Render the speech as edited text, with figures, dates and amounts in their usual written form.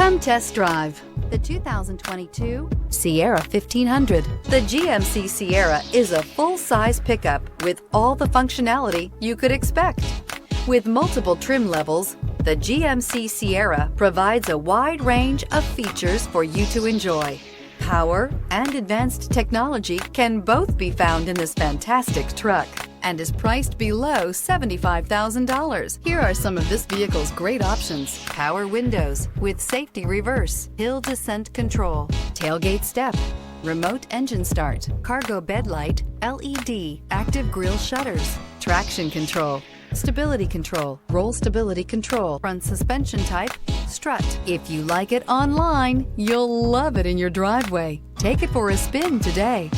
Come test drive the 2022 Sierra 1500. The GMC Sierra is a full-size pickup with all the functionality you could expect. With multiple trim levels, the GMC Sierra provides a wide range of features for you to enjoy. Power and advanced technology can both be found in this fantastic truck and is priced below $75,000. Here are some of this vehicle's great options: power windows with safety reverse, hill descent control, tailgate step, remote engine start, cargo bed light, LED, active grille shutters, traction control, stability control, roll stability control, front suspension type, strut. If you like it online, you'll love it in your driveway. Take it for a spin today.